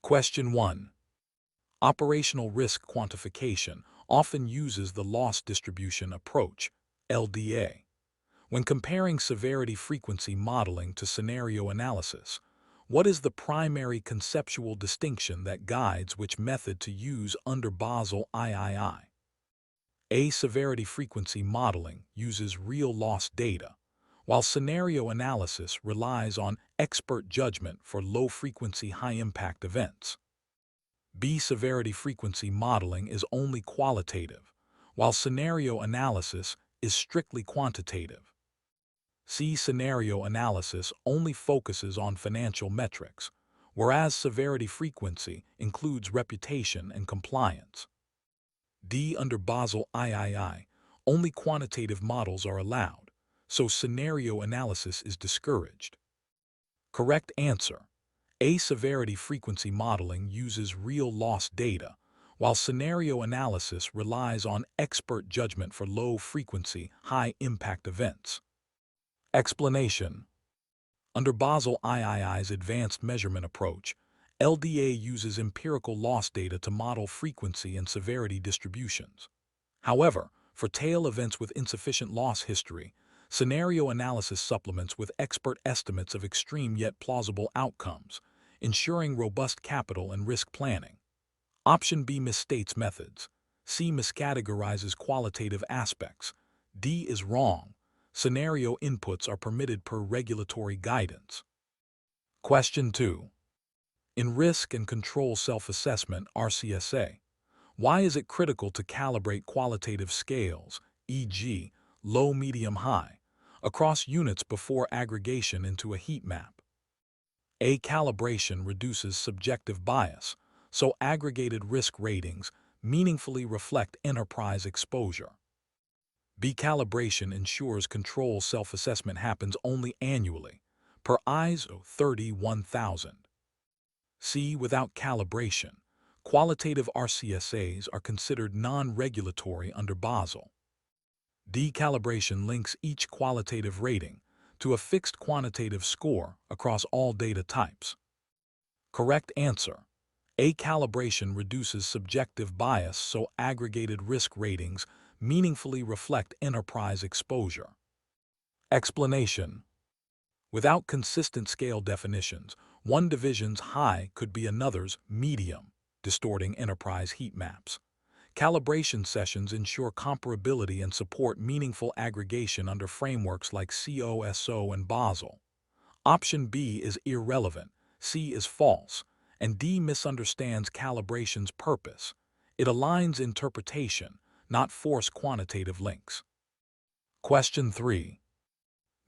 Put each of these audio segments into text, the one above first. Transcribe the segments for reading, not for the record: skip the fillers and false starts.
Question 1. Operational risk quantification often uses the loss distribution approach, LDA. When comparing severity-frequency modeling to scenario analysis, what is the primary conceptual distinction that guides which method to use under Basel III? A. Severity-frequency modeling uses real loss data, while scenario analysis relies on expert judgment for low-frequency, high-impact events. B. Severity-frequency modeling is only qualitative, while scenario analysis is strictly quantitative. C. Scenario analysis only focuses on financial metrics, whereas severity-frequency includes reputation and compliance. D. Under Basel III, only quantitative models are allowed, so scenario analysis is discouraged. Correct answer. A. Severity-frequency modeling uses real loss data, while scenario analysis relies on expert judgment for low-frequency, high-impact events. Explanation. Under Basel III's advanced measurement approach, LDA uses empirical loss data to model frequency and severity distributions. However, for tail events with insufficient loss history, scenario analysis supplements with expert estimates of extreme yet plausible outcomes, ensuring robust capital and risk planning. Option B misstates methods. C miscategorizes qualitative aspects. D is wrong. Scenario inputs are permitted per regulatory guidance. Question 2. In Risk and Control Self-Assessment, RCSA, why is it critical to calibrate qualitative scales, e.g., low, medium, high, across units before aggregation into a heat map? A. Calibration reduces subjective bias, so aggregated risk ratings meaningfully reflect enterprise exposure. B. Calibration ensures control self-assessment happens only annually, per ISO 31000. C. Without calibration, qualitative RCSAs are considered non-regulatory under Basel. D. Calibration links each qualitative rating to a fixed quantitative score across all data types. Correct answer. A. Calibration reduces subjective bias so aggregated risk ratings meaningfully reflect enterprise exposure. Explanation. Without consistent scale definitions, one division's high could be another's medium, distorting enterprise heat maps. Calibration sessions ensure comparability and support meaningful aggregation under frameworks like COSO and Basel. Option B is irrelevant, C is false, and D misunderstands calibration's purpose. It aligns interpretation, not force quantitative links. Question 3.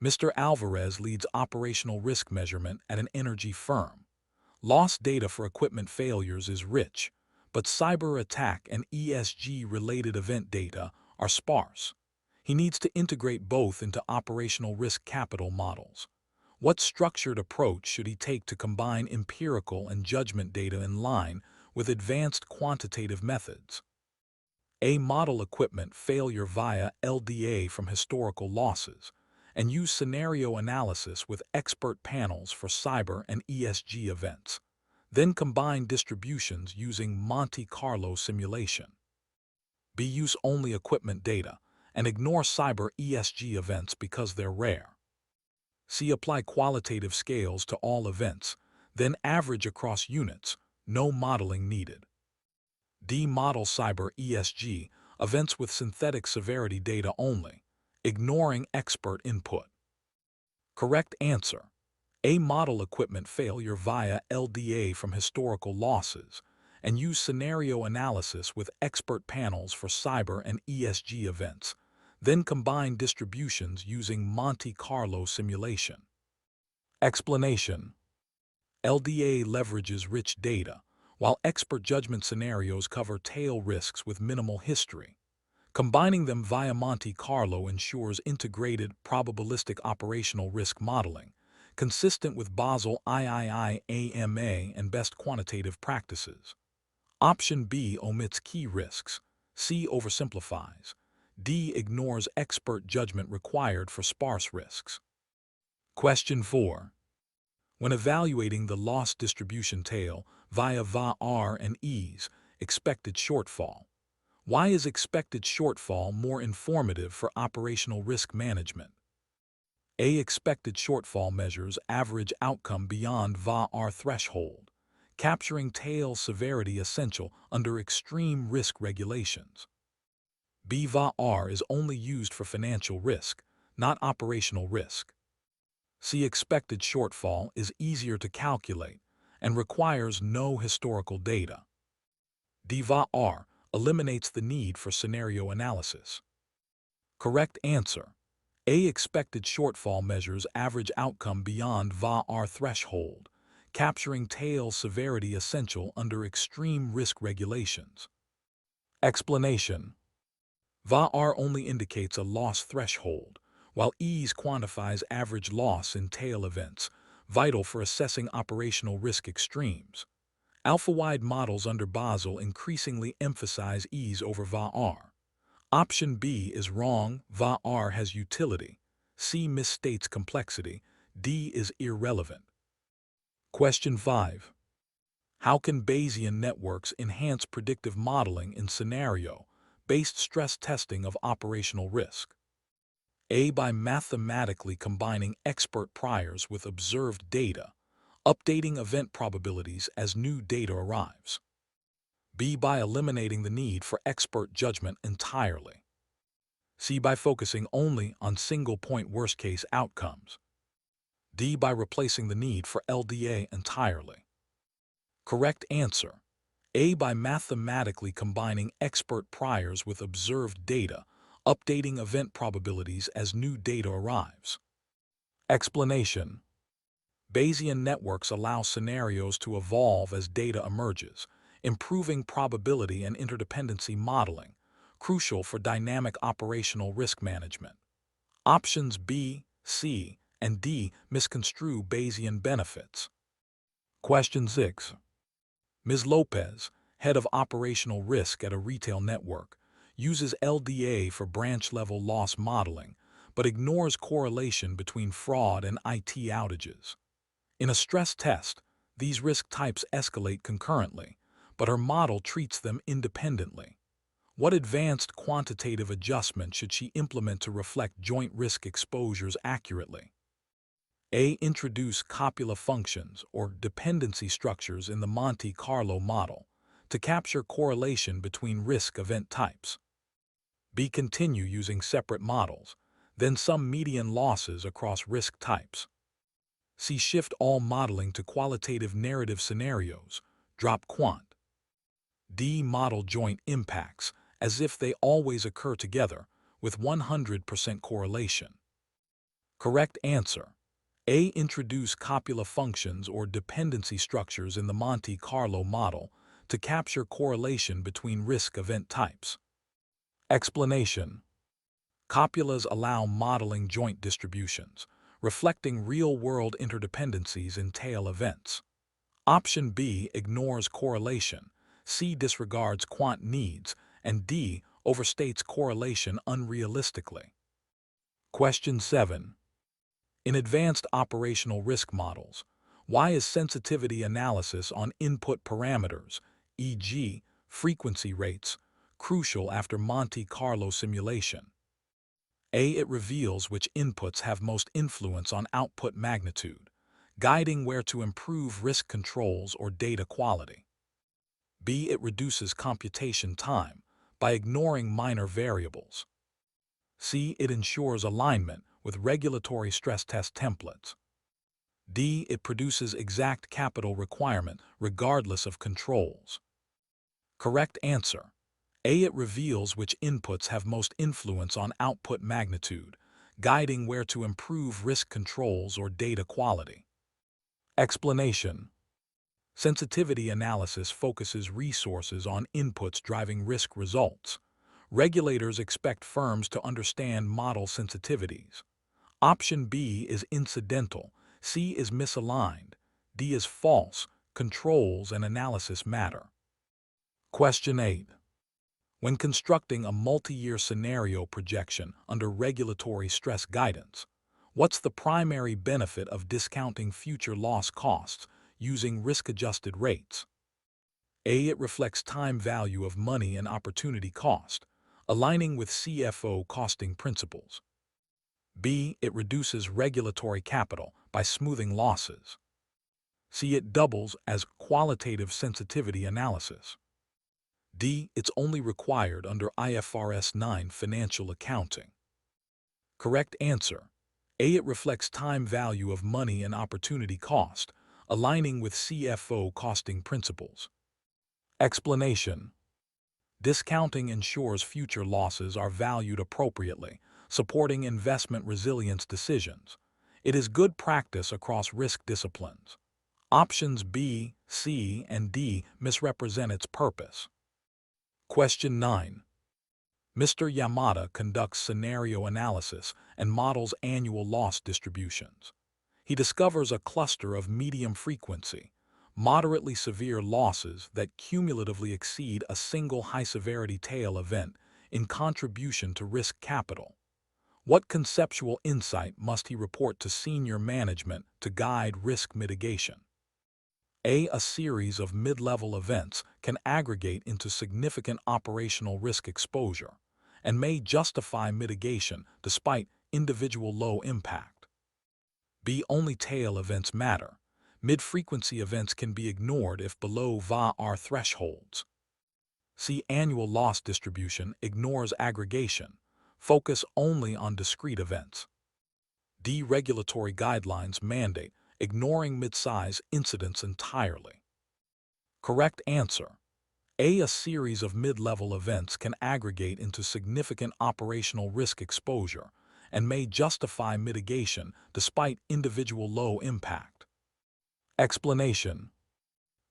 Mr. Alvarez leads operational risk measurement at an energy firm. Lost data for equipment failures is rich, but cyber attack and ESG-related event data are sparse. He needs to integrate both into operational risk capital models. What structured approach should he take to combine empirical and judgment data in line with advanced quantitative methods? A. Model equipment failure via LDA from historical losses, and use scenario analysis with expert panels for cyber and ESG events. Then combine distributions using Monte Carlo simulation. B. Use only equipment data and ignore cyber ESG events because they're rare. C. Apply qualitative scales to all events, then average across units, no modeling needed. D. Model cyber ESG events with synthetic severity data only, ignoring expert input. Correct answer. A. Model equipment failure via LDA from historical losses, and use scenario analysis with expert panels for cyber and ESG events, then combine distributions using Monte Carlo simulation. Explanation. LDA leverages rich data, while expert judgment scenarios cover tail risks with minimal history. Combining them via Monte Carlo ensures integrated probabilistic operational risk modeling, consistent with Basel III AMA and best quantitative practices. Option B omits key risks, C oversimplifies, D ignores expert judgment required for sparse risks. Question 4. When evaluating the loss distribution tail via VAR and E's expected shortfall, why is expected shortfall more informative for operational risk management? A. Expected shortfall measures average outcome beyond VAR threshold, capturing tail severity essential under extreme risk regulations. B. VAR is only used for financial risk, not operational risk. C. Expected shortfall is easier to calculate and requires no historical data. D. VAR eliminates the need for scenario analysis. Correct answer. A. Expected shortfall measures average outcome beyond VAR threshold, capturing tail severity essential under extreme risk regulations. Explanation. VAR only indicates a loss threshold, while EAS quantifies average loss in tail events, vital for assessing operational risk extremes. Alpha-wide models under Basel increasingly emphasize EAS over VAR. Option B is wrong, VAR has utility. C misstates complexity. D is irrelevant. Question 5. How can Bayesian networks enhance predictive modeling in scenario-based stress testing of operational risk? A. By mathematically combining expert priors with observed data, updating event probabilities as new data arrives. B. By eliminating the need for expert judgment entirely. C. By focusing only on single-point worst-case outcomes. D. By replacing the need for LDA entirely. Correct answer. A. By mathematically combining expert priors with observed data, updating event probabilities as new data arrives. Explanation. Bayesian networks allow scenarios to evolve as data emerges, improving probability and interdependency modeling, crucial for dynamic operational risk management. Options B, C, and D misconstrue Bayesian benefits. Question 6. Ms. Lopez, head of operational risk at a retail network, uses LDA for branch-level loss modeling, but ignores correlation between fraud and IT outages. In a stress test, these risk types escalate concurrently, but her model treats them independently. What advanced quantitative adjustment should she implement to reflect joint risk exposures accurately? A. Introduce copula functions or dependency structures in the Monte Carlo model to capture correlation between risk event types. B. Continue using separate models, then sum median losses across risk types. C. Shift all modeling to qualitative narrative scenarios, drop quant. D. Model joint impacts as if they always occur together with 100% correlation. Correct answer. A. Introduce copula functions or dependency structures in the Monte Carlo model to capture correlation between risk event types. Explanation. Copulas allow modeling joint distributions, reflecting real-world interdependencies in tail events. Option B ignores correlation, C disregards quant needs, and D overstates correlation unrealistically. Question 7. In advanced operational risk models, why is sensitivity analysis on input parameters, e.g., frequency rates, crucial after Monte Carlo simulation? A. It reveals which inputs have most influence on output magnitude, guiding where to improve risk controls or data quality. B. It reduces computation time by ignoring minor variables. C. It ensures alignment with regulatory stress test templates. D. It produces exact capital requirement regardless of controls. Correct answer. A. It reveals which inputs have most influence on output magnitude, guiding where to improve risk controls or data quality. Explanation. Sensitivity analysis focuses resources on inputs driving risk results. Regulators expect firms to understand model sensitivities. Option B is incidental, C is misaligned, D is false, controls and analysis matter. Question 8. When constructing a multi-year scenario projection under regulatory stress guidance, What's the primary benefit of discounting future loss costs using risk-adjusted rates? A. It reflects time value of money and opportunity cost, aligning with CFO costing principles. B. It reduces regulatory capital by smoothing losses. C. It doubles as qualitative sensitivity analysis. D. It's only required under IFRS 9 financial accounting. Correct answer. A. It reflects time value of money and opportunity cost, aligning with CFO costing principles. Explanation. Discounting ensures future losses are valued appropriately, supporting investment resilience decisions. It is good practice across risk disciplines. Options B, C, and D misrepresent its purpose. Question 9. Mr. Yamada conducts scenario analysis and models annual loss distributions. He discovers a cluster of medium frequency, moderately severe losses that cumulatively exceed a single high-severity tail event in contribution to risk capital. What conceptual insight must he report to senior management to guide risk mitigation? A series of mid-level events can aggregate into significant operational risk exposure and may justify mitigation despite individual low impact. B. Only tail events matter. Mid-frequency events can be ignored if below VaR thresholds. C. Annual loss distribution ignores aggregation. Focus only on discrete events. D. Regulatory guidelines mandate ignoring mid-size incidents entirely. Correct answer. A series of mid-level events can aggregate into significant operational risk exposure and may justify mitigation despite individual low impact. Explanation.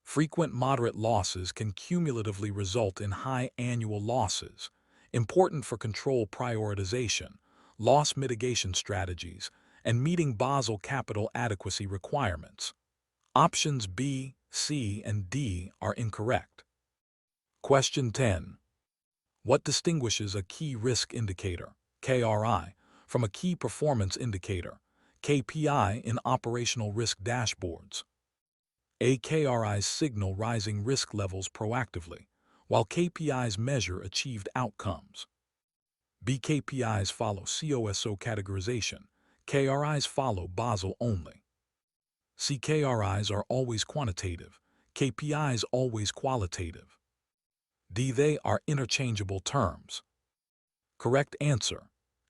Frequent moderate losses can cumulatively result in high annual losses, important for control prioritization, loss mitigation strategies, and meeting Basel capital adequacy requirements. Options B, C, and D are incorrect. Question 10. What distinguishes a key risk indicator, KRI, from a key performance indicator, KPI, in operational risk dashboards? A. KRIs signal rising risk levels proactively, while KPIs measure achieved outcomes. B. KPIs follow COSO categorization. KRIs follow Basel only. C. KRIs are always quantitative. KPIs always qualitative. D. They are interchangeable terms. Correct answer.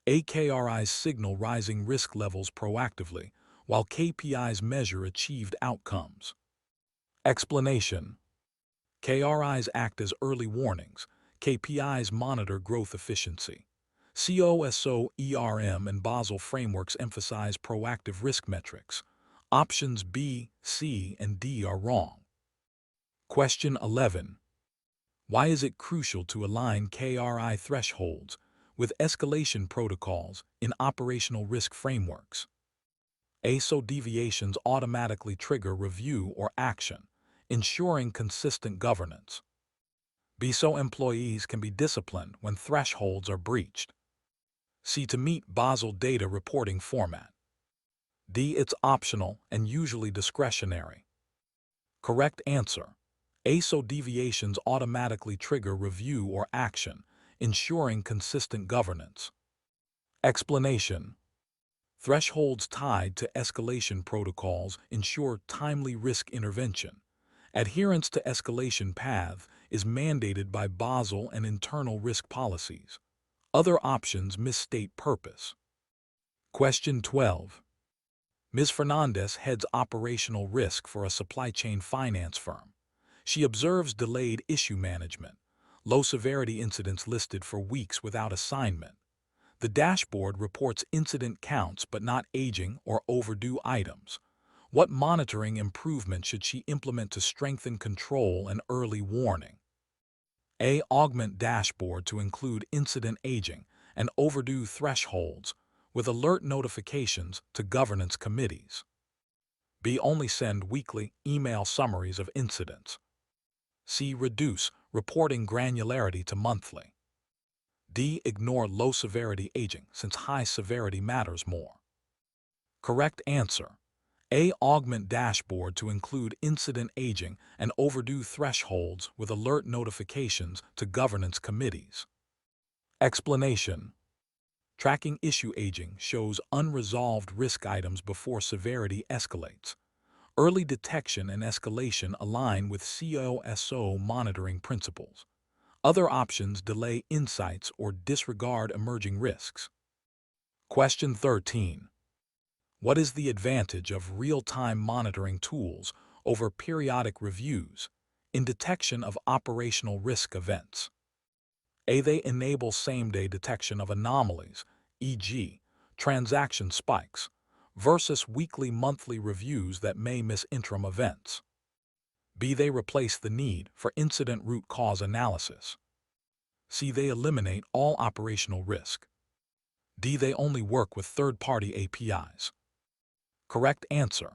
A. KRIs signal rising risk levels proactively, while KPIs measure achieved outcomes. Explanation. KRIs act as early warnings. KPIs monitor growth efficiency. COSO, ERM, and Basel frameworks emphasize proactive risk metrics. Options B, C, and D are wrong. Question 11. Why is it crucial to align KRI thresholds with escalation protocols in operational risk frameworks? A. So deviations automatically trigger review or action, ensuring consistent governance. B. So employees can be disciplined when thresholds are breached. C. To meet Basel data reporting format. D. It's optional and usually discretionary. Correct answer. A. So deviations automatically trigger review or action, ensuring consistent governance. Explanation. Thresholds tied to escalation protocols ensure timely risk intervention. Adherence to escalation path is mandated by Basel and internal risk policies. Other options misstate purpose. Question 12. Ms. Fernandez heads operational risk for a supply chain finance firm. She observes delayed issue management, low-severity incidents listed for weeks without assignment. The dashboard reports incident counts but not aging or overdue items. What monitoring improvement should she implement to strengthen control and early warning? A. Augment dashboard to include incident aging and overdue thresholds with alert notifications to governance committees. B. Only send weekly email summaries of incidents. C. Reduce reporting granularity to monthly. D. Ignore low-severity aging since high severity matters more. Correct answer. A. Augment dashboard to include incident aging and overdue thresholds with alert notifications to governance committees. Explanation. Tracking issue aging shows unresolved risk items before severity escalates. Early detection and escalation align with COSO monitoring principles. Other options delay insights or disregard emerging risks. Question 13. What is the advantage of real-time monitoring tools over periodic reviews in detection of operational risk events? A. They enable same-day detection of anomalies, e.g., transaction spikes, versus weekly monthly reviews that may miss interim events. B. They replace the need for incident root cause analysis. C. They eliminate all operational risk. D. They only work with third-party APIs. Correct answer.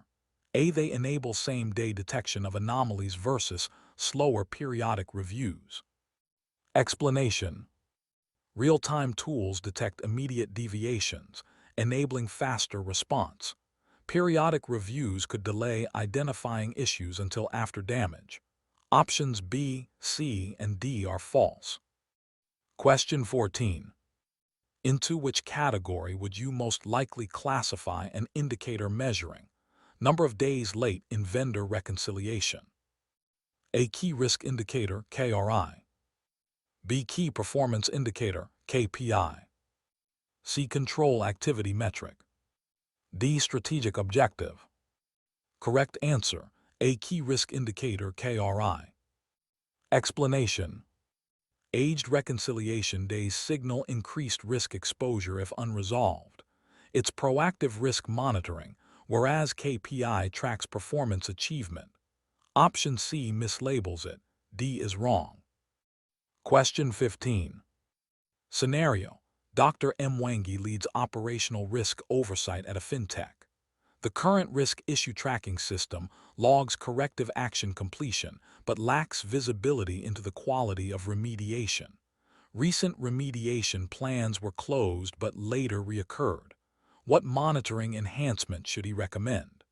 A. They enable same-day detection of anomalies versus slower periodic reviews. Explanation. Real-time tools detect immediate deviations, enabling faster response. Periodic reviews could delay identifying issues until after damage. Options B, C, and D are false. Question 14. Into which category would you most likely classify an indicator measuring number of days late in vendor reconciliation? A. Key risk indicator, KRI. B. Key performance indicator, KPI. C. Control activity metric. D. Strategic objective. Correct answer. A. Key risk indicator, KRI. Explanation. Aged reconciliation days signal increased risk exposure if unresolved. It's proactive risk monitoring, whereas KPI tracks performance achievement. Option C mislabels it. D is wrong. Question 15. Scenario. Dr. M. Wangi leads operational risk oversight at a fintech. The current risk issue tracking system logs corrective action completion but lacks visibility into the quality of remediation. Recent remediation plans were closed but later reoccurred. What monitoring enhancement should he recommend?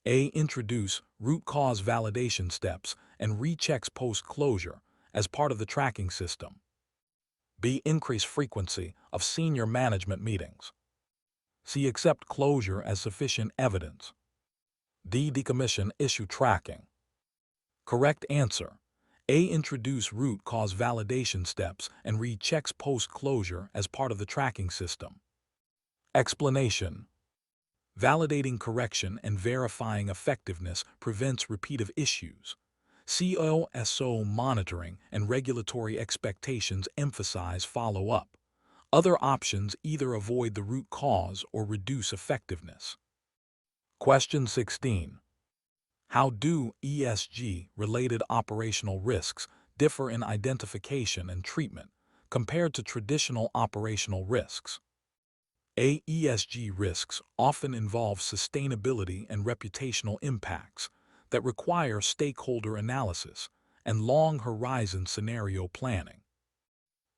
A. Introduce root cause validation steps and rechecks post-closure as part of the tracking system. B. Increase frequency of senior management meetings. C. Accept closure as sufficient evidence. D. Decommission issue tracking. Correct answer. A. Introduce root cause validation steps and rechecks post-closure as part of the tracking system. Explanation. Validating correction and verifying effectiveness prevents repeat of issues. COSO monitoring and regulatory expectations emphasize follow-up. Other options either avoid the root cause or reduce effectiveness. Question 16. How do ESG-related operational risks differ in identification and treatment compared to traditional operational risks? A. ESG risks often involve sustainability and reputational impacts that require stakeholder analysis and long-horizon scenario planning.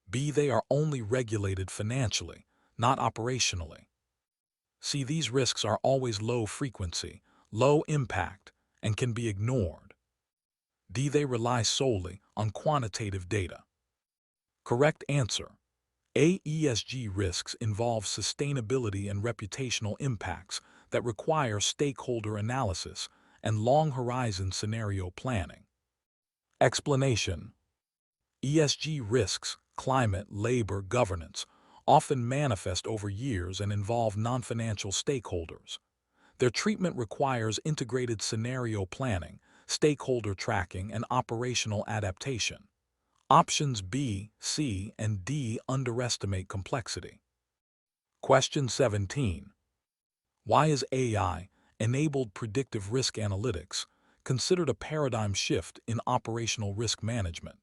B. They are only regulated financially, not operationally. C. These risks are always low frequency, low impact, and can be ignored. D. They rely solely on quantitative data. Correct answer. A. ESG risks involve sustainability and reputational impacts that require stakeholder analysis and long-horizon scenario planning. Explanation. ESG risks, climate, labor, governance, often manifest over years and involve non-financial stakeholders. Their treatment requires integrated scenario planning, stakeholder tracking, and operational adaptation. Options B, C, and D underestimate complexity. Question 17. Why is AI-enabled predictive risk analytics considered a paradigm shift in operational risk management?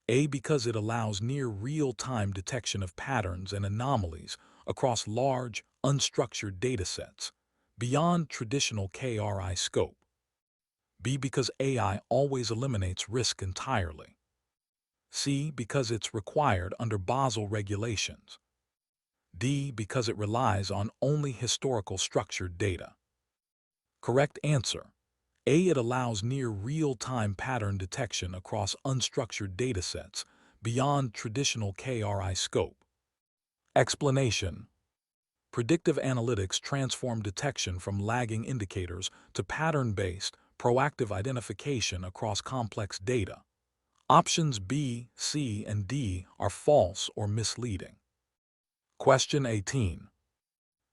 A. Because it allows near real-time detection of patterns and anomalies across large, unstructured datasets, beyond traditional KRI scope. B. Because AI always eliminates risk entirely. C. Because it's required under Basel regulations. D. Because it relies on only historical structured data. Correct answer. A. It allows near real-time pattern detection across unstructured datasets beyond traditional KRI scope. Explanation. Predictive analytics transform detection from lagging indicators to pattern-based, proactive identification across complex data. Options B, C, and D are false or misleading. Question 18.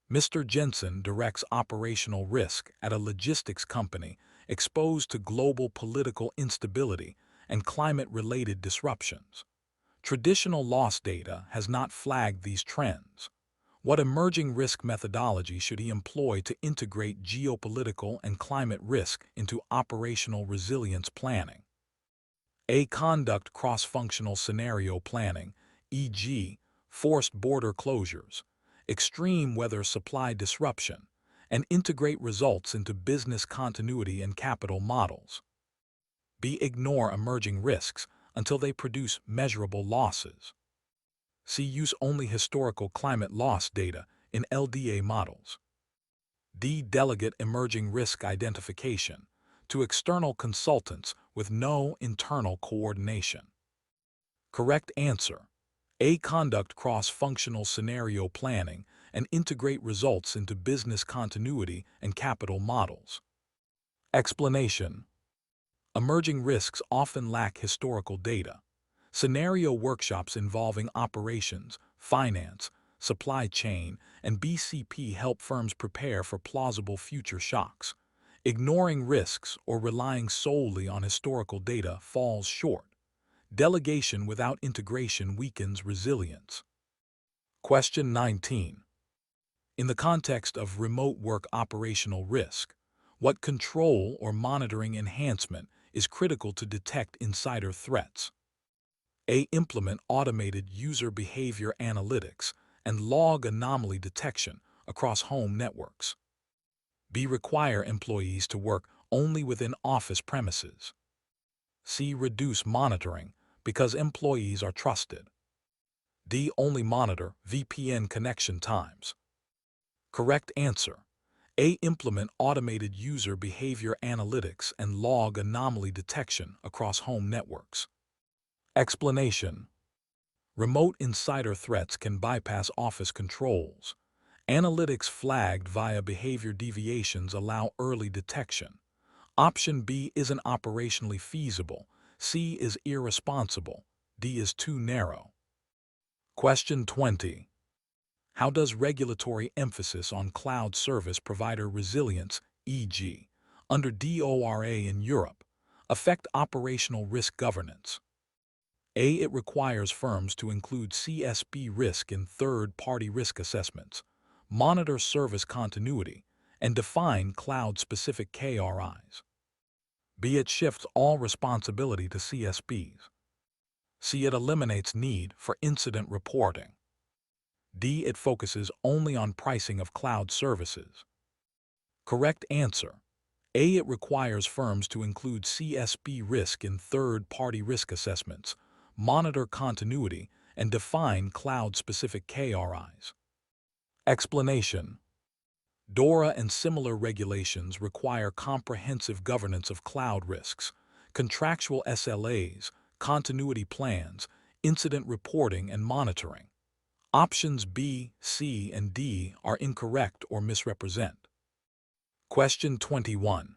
Mr. Jensen directs operational risk at a logistics company exposed to global political instability and climate-related disruptions. Traditional loss data has not flagged these trends. What emerging risk methodology should he employ to integrate geopolitical and climate risk into operational resilience planning? A. Conduct cross-functional scenario planning, e.g., forced border closures, extreme weather supply disruption, and integrate results into business continuity and capital models. B. Ignore emerging risks until they produce measurable losses. C. Use only historical climate loss data in LDA models. D. Delegate emerging risk identification to external consultants with no internal coordination. Correct answer. A. Conduct cross-functional scenario planning and integrate results into business continuity and capital models. Explanation. Emerging risks often lack historical data. Scenario workshops involving operations, finance, supply chain, and BCP help firms prepare for plausible future shocks. Ignoring risks or relying solely on historical data falls short. Delegation without integration weakens resilience. Question 19. In the context of remote work operational risk, what control or monitoring enhancement is critical to detect insider threats? A. Implement automated user behavior analytics and log anomaly detection across home networks. B. Require employees to work only within office premises. C. Reduce monitoring because employees are trusted. D. Only monitor VPN connection times. Correct answer. A. Implement automated user behavior analytics and log anomaly detection across home networks. Explanation. Remote insider threats can bypass office controls. Analytics flagged via behavior deviations allow early detection. Option B isn't operationally feasible. C is irresponsible. D is too narrow. Question 20. How does regulatory emphasis on cloud service provider resilience, e.g., under DORA in Europe, affect operational risk governance? A. It requires firms to include CSP risk in third-party risk assessments, monitor service continuity, and define cloud-specific KRIs. B. It shifts all responsibility to CSPs. C. It eliminates need for incident reporting. D. It focuses only on pricing of cloud services. Correct answer. A. It requires firms to include CSP risk in third-party risk assessments, monitor continuity, and define cloud-specific KRIs. Explanation. DORA and similar regulations require comprehensive governance of cloud risks, contractual SLAs, continuity plans, incident reporting, and monitoring. Options B, C, and D are incorrect or misrepresent. Question 21.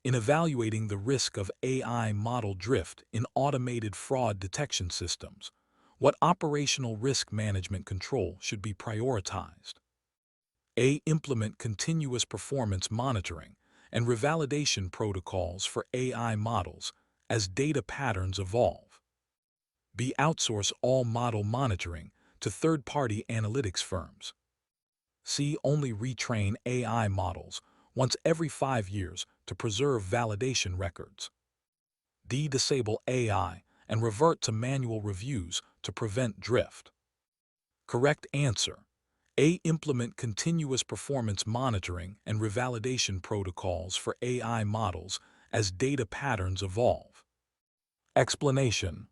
In evaluating the risk of AI model drift in automated fraud detection systems, what operational risk management control should be prioritized? A. Implement continuous performance monitoring and revalidation protocols for AI models as data patterns evolve. B. Outsource all model monitoring to third-party analytics firms. C. Only retrain AI models once every 5 years to preserve validation records. D. Disable AI and revert to manual reviews to prevent drift. Correct answer. A. Implement continuous performance monitoring and revalidation protocols for AI models as data patterns evolve. Explanation.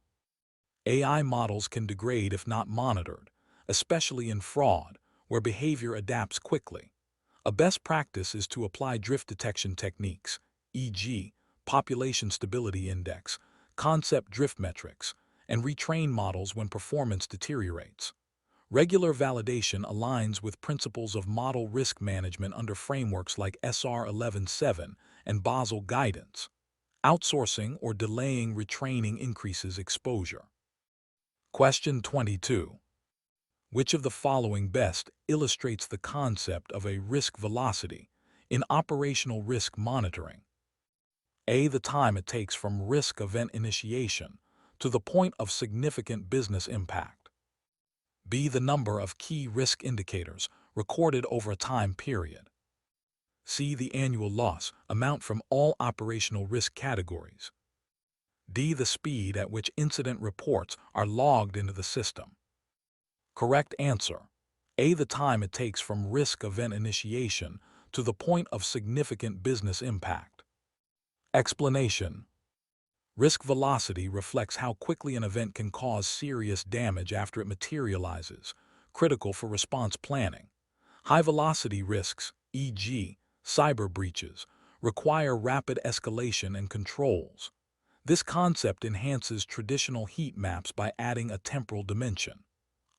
AI models can degrade if not monitored, especially in fraud, where behavior adapts quickly. A best practice is to apply drift detection techniques, e.g., population stability index, concept drift metrics, and retrain models when performance deteriorates. Regular validation aligns with principles of model risk management under frameworks like SR 11.7 and Basel guidance. Outsourcing or delaying retraining increases exposure. Question 22. Which of the following best illustrates the concept of a risk velocity in operational risk monitoring? A. The time it takes from risk event initiation to the point of significant business impact. B. The number of key risk indicators recorded over a time period. C. The annual loss amount from all operational risk categories. D. The speed at which incident reports are logged into the system. Correct answer. A. The time it takes from risk event initiation to the point of significant business impact. Explanation. Risk velocity reflects how quickly an event can cause serious damage after it materializes, critical for response planning. High-velocity risks, e.g., cyber breaches, require rapid escalation and controls. This concept enhances traditional heat maps by adding a temporal dimension.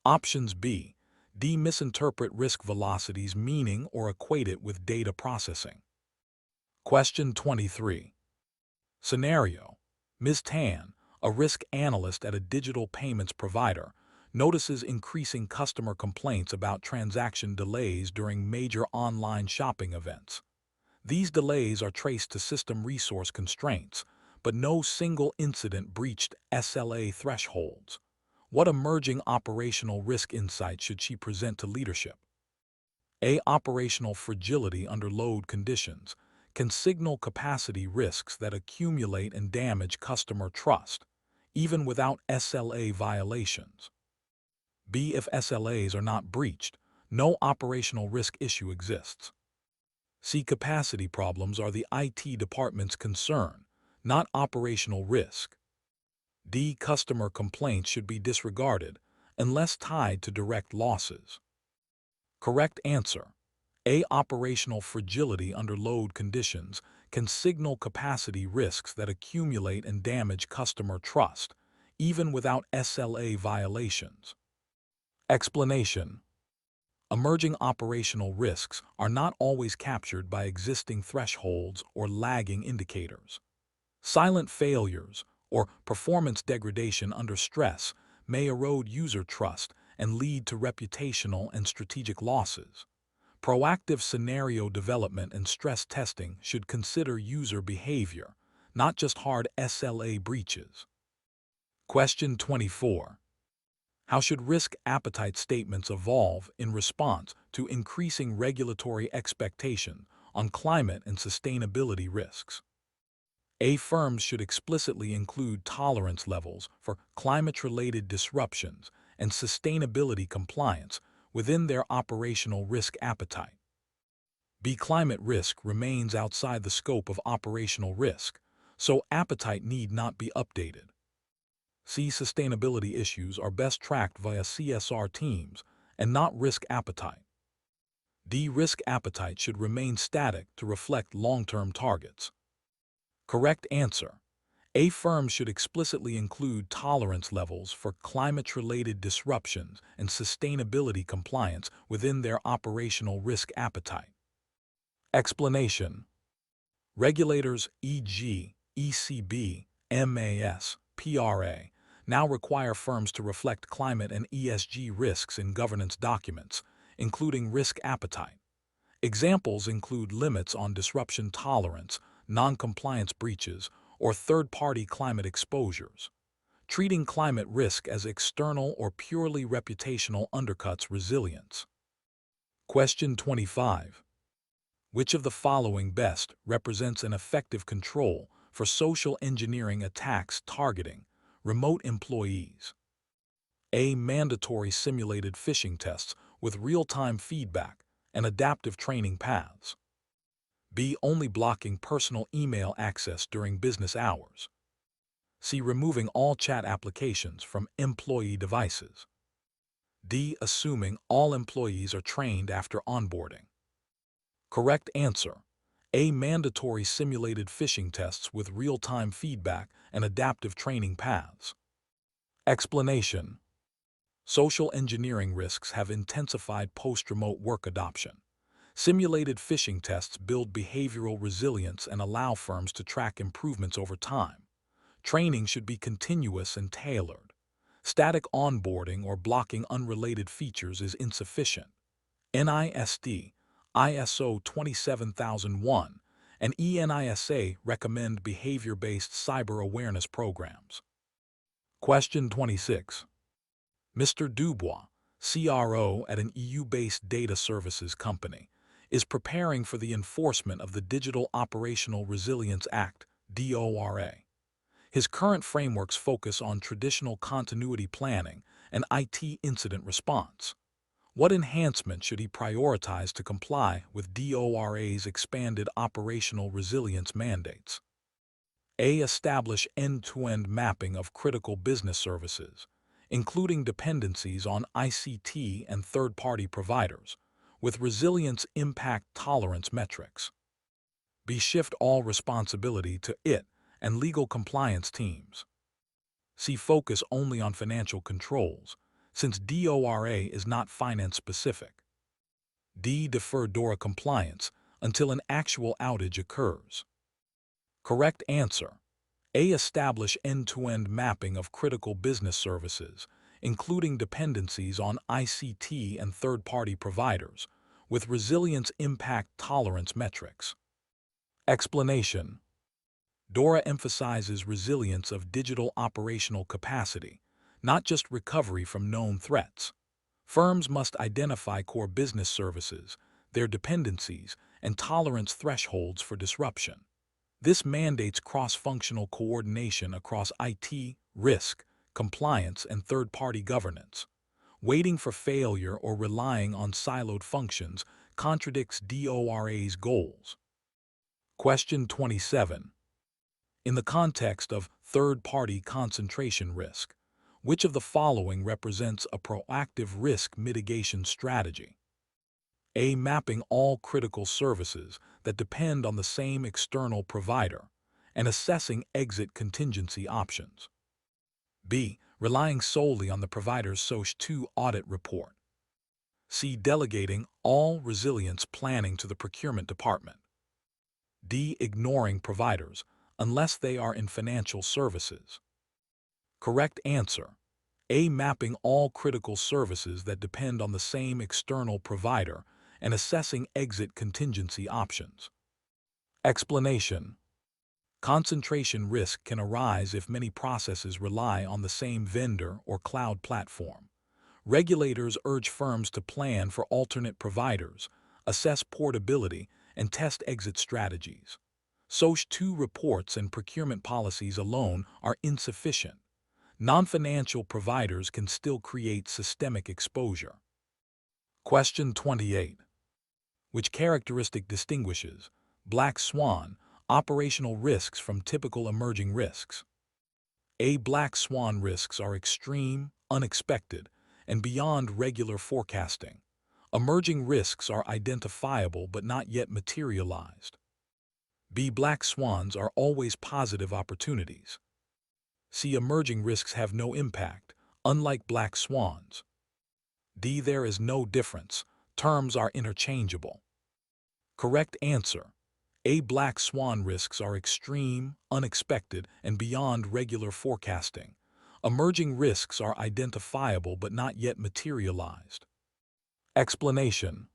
Options B. D. Misinterpret risk velocity's meaning or equate it with data processing. Question 23. Scenario. Ms. Tan, a risk analyst at a digital payments provider, notices increasing customer complaints about transaction delays during major online shopping events. These delays are traced to system resource constraints, but no single incident breached SLA thresholds. What emerging operational risk insight should she present to leadership? A. Operational fragility under load conditions can signal capacity risks that accumulate and damage customer trust, even without SLA violations. B. If SLAs are not breached, no operational risk issue exists. C. Capacity problems are the IT department's concern, not operational risk. D. Customer complaints should be disregarded unless tied to direct losses. Correct answer. A. Operational fragility under load conditions can signal capacity risks that accumulate and damage customer trust, even without SLA violations. Explanation. Emerging operational risks are not always captured by existing thresholds or lagging indicators. Silent failures or performance degradation under stress may erode user trust and lead to reputational and strategic losses. Proactive scenario development and stress testing should consider user behavior, not just hard SLA breaches. Question 24. How should risk appetite statements evolve in response to increasing regulatory expectation on climate and sustainability risks? A. Firms should explicitly include tolerance levels for climate-related disruptions and sustainability compliance within their operational risk appetite. B. Climate risk remains outside the scope of operational risk, so appetite need not be updated. C. Sustainability issues are best tracked via CSR teams and not risk appetite. D. Risk appetite should remain static to reflect long-term targets. Correct answer. A. Firms should explicitly include tolerance levels for climate-related disruptions and sustainability compliance within their operational risk appetite. Explanation. Regulators, e.g., ECB, MAS, PRA, now require firms to reflect climate and ESG risks in governance documents, including risk appetite. Examples include limits on disruption tolerance, non-compliance breaches, or third-party climate exposures. Treating climate risk as external or purely reputational undercuts resilience. Question 25. Which of the following best represents an effective control for social engineering attacks targeting remote employees? A. Mandatory simulated phishing tests with real-time feedback and adaptive training paths. B. Only blocking personal email access during business hours. C. Removing all chat applications from employee devices. D. Assuming all employees are trained after onboarding. Correct answer. A. Mandatory simulated phishing tests with real-time feedback and adaptive training paths. Explanation. Social engineering risks have intensified post-remote work adoption. Simulated phishing tests build behavioral resilience and allow firms to track improvements over time. Training should be continuous and tailored. Static onboarding or blocking unrelated features is insufficient. NIST, ISO 27001, and ENISA recommend behavior-based cyber awareness programs. Question 26. Mr. Dubois, CRO at an EU-based data services company, is preparing for the enforcement of the Digital Operational Resilience Act, DORA. His current frameworks focus on traditional continuity planning and IT incident response. What enhancement should he prioritize to comply with DORA's expanded operational resilience mandates? A. Establish end-to-end mapping of critical business services, including dependencies on ICT and third-party providers, with resilience impact tolerance metrics. B. Shift all responsibility to IT and legal compliance teams. C. Focus only on financial controls, since DORA is not finance-specific. D. Defer DORA compliance until an actual outage occurs. Correct answer. A. Establish end-to-end mapping of critical business services, including dependencies on ICT and third-party providers, with resilience impact tolerance metrics. Explanation. DORA emphasizes resilience of digital operational capacity, not just recovery from known threats. Firms must identify core business services, their dependencies, and tolerance thresholds for disruption. This mandates cross-functional coordination across IT, risk, compliance, and third-party governance. Waiting for failure or relying on siloed functions contradicts DORA's goals. Question 27. In the context of third-party concentration risk, which of the following represents a proactive risk mitigation strategy? A. Mapping all critical services that depend on the same external provider and assessing exit contingency options. B. Relying solely on the provider's SOC 2 audit report. C. Delegating all resilience planning to the procurement department. D. Ignoring providers unless they are in financial services. Correct answer. A. Mapping all critical services that depend on the same external provider and assessing exit contingency options. Explanation. Concentration risk can arise if many processes rely on the same vendor or cloud platform. Regulators urge firms to plan for alternate providers, assess portability, and test exit strategies. SOC 2 reports and procurement policies alone are insufficient. Non-financial providers can still create systemic exposure. Question 28. Which characteristic distinguishes black swan operational risks from typical emerging risks? A. Black swan risks are extreme, unexpected, and beyond regular forecasting. Emerging risks are identifiable but not yet materialized. B. Black swans are always positive opportunities. C. Emerging risks have no impact, unlike black swans. D. There is no difference. Terms are interchangeable. Correct answer. A. Black swan risks are extreme, unexpected, and beyond regular forecasting. Emerging risks are identifiable but not yet materialized. Explanation.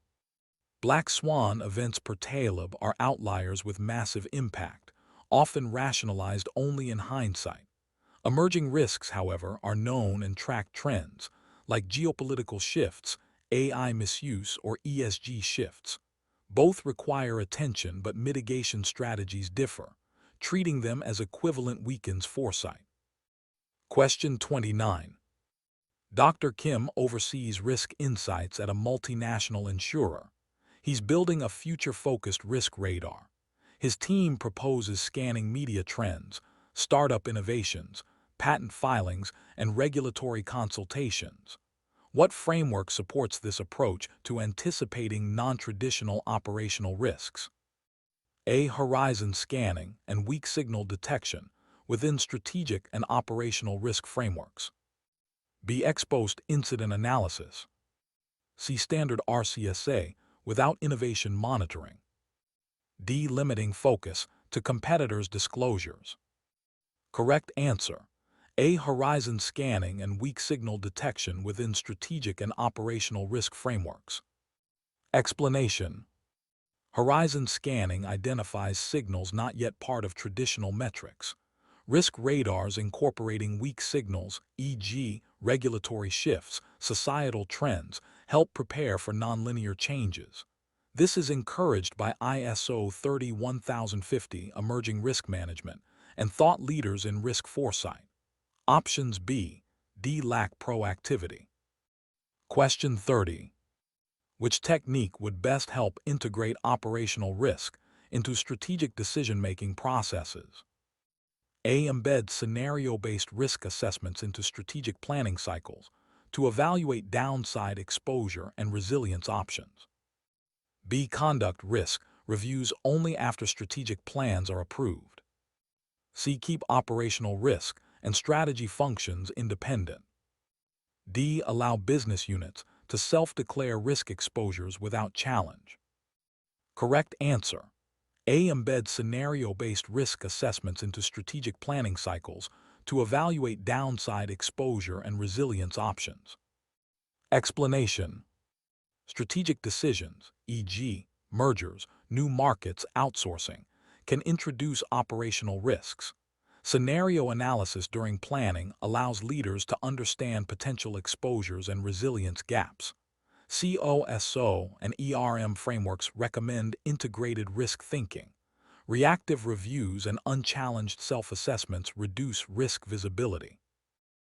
Black swan events per Taleb are outliers with massive impact, often rationalized only in hindsight. Emerging risks, however, are known and tracked trends, like geopolitical shifts, AI misuse, or ESG shifts. Both require attention, but mitigation strategies differ. Treating them as equivalent weakens foresight. Question 29. Dr. Kim oversees risk insights at a multinational insurer. He's building a future-focused risk radar. His team proposes scanning media trends, startup innovations, patent filings, and regulatory consultations. What framework supports this approach to anticipating non-traditional operational risks? A. Horizon scanning and weak signal detection within strategic and operational risk frameworks. B. Ex post incident analysis. C. Standard RCSA without innovation monitoring. D. Limiting focus to competitors' disclosures. Correct answer: A. Horizon scanning and weak signal detection within strategic and operational risk frameworks. Explanation: Horizon scanning identifies signals not yet part of traditional metrics. Risk radars incorporating weak signals, e.g., regulatory shifts, societal trends, help prepare for nonlinear changes. This is encouraged by ISO 31050 Emerging Risk Management and thought leaders in risk foresight. Options B, D. Lack proactivity. Question 30. Which technique would best help integrate operational risk into strategic decision-making processes? A. Embed scenario-based risk assessments into strategic planning cycles to evaluate downside exposure and resilience options. B. Conduct risk reviews only after strategic plans are approved. C. Keep operational risk and strategy functions independent. D. Allow business units to self-declare risk exposures without challenge. Correct answer: A. Embed scenario-based risk assessments into strategic planning cycles to evaluate downside exposure and resilience options. Explanation: Strategic decisions, e.g., mergers, new markets, outsourcing, can introduce operational risks. Scenario analysis during planning allows leaders to understand potential exposures and resilience gaps. COSO and ERM frameworks recommend integrated risk thinking. Reactive reviews and unchallenged self-assessments reduce risk visibility.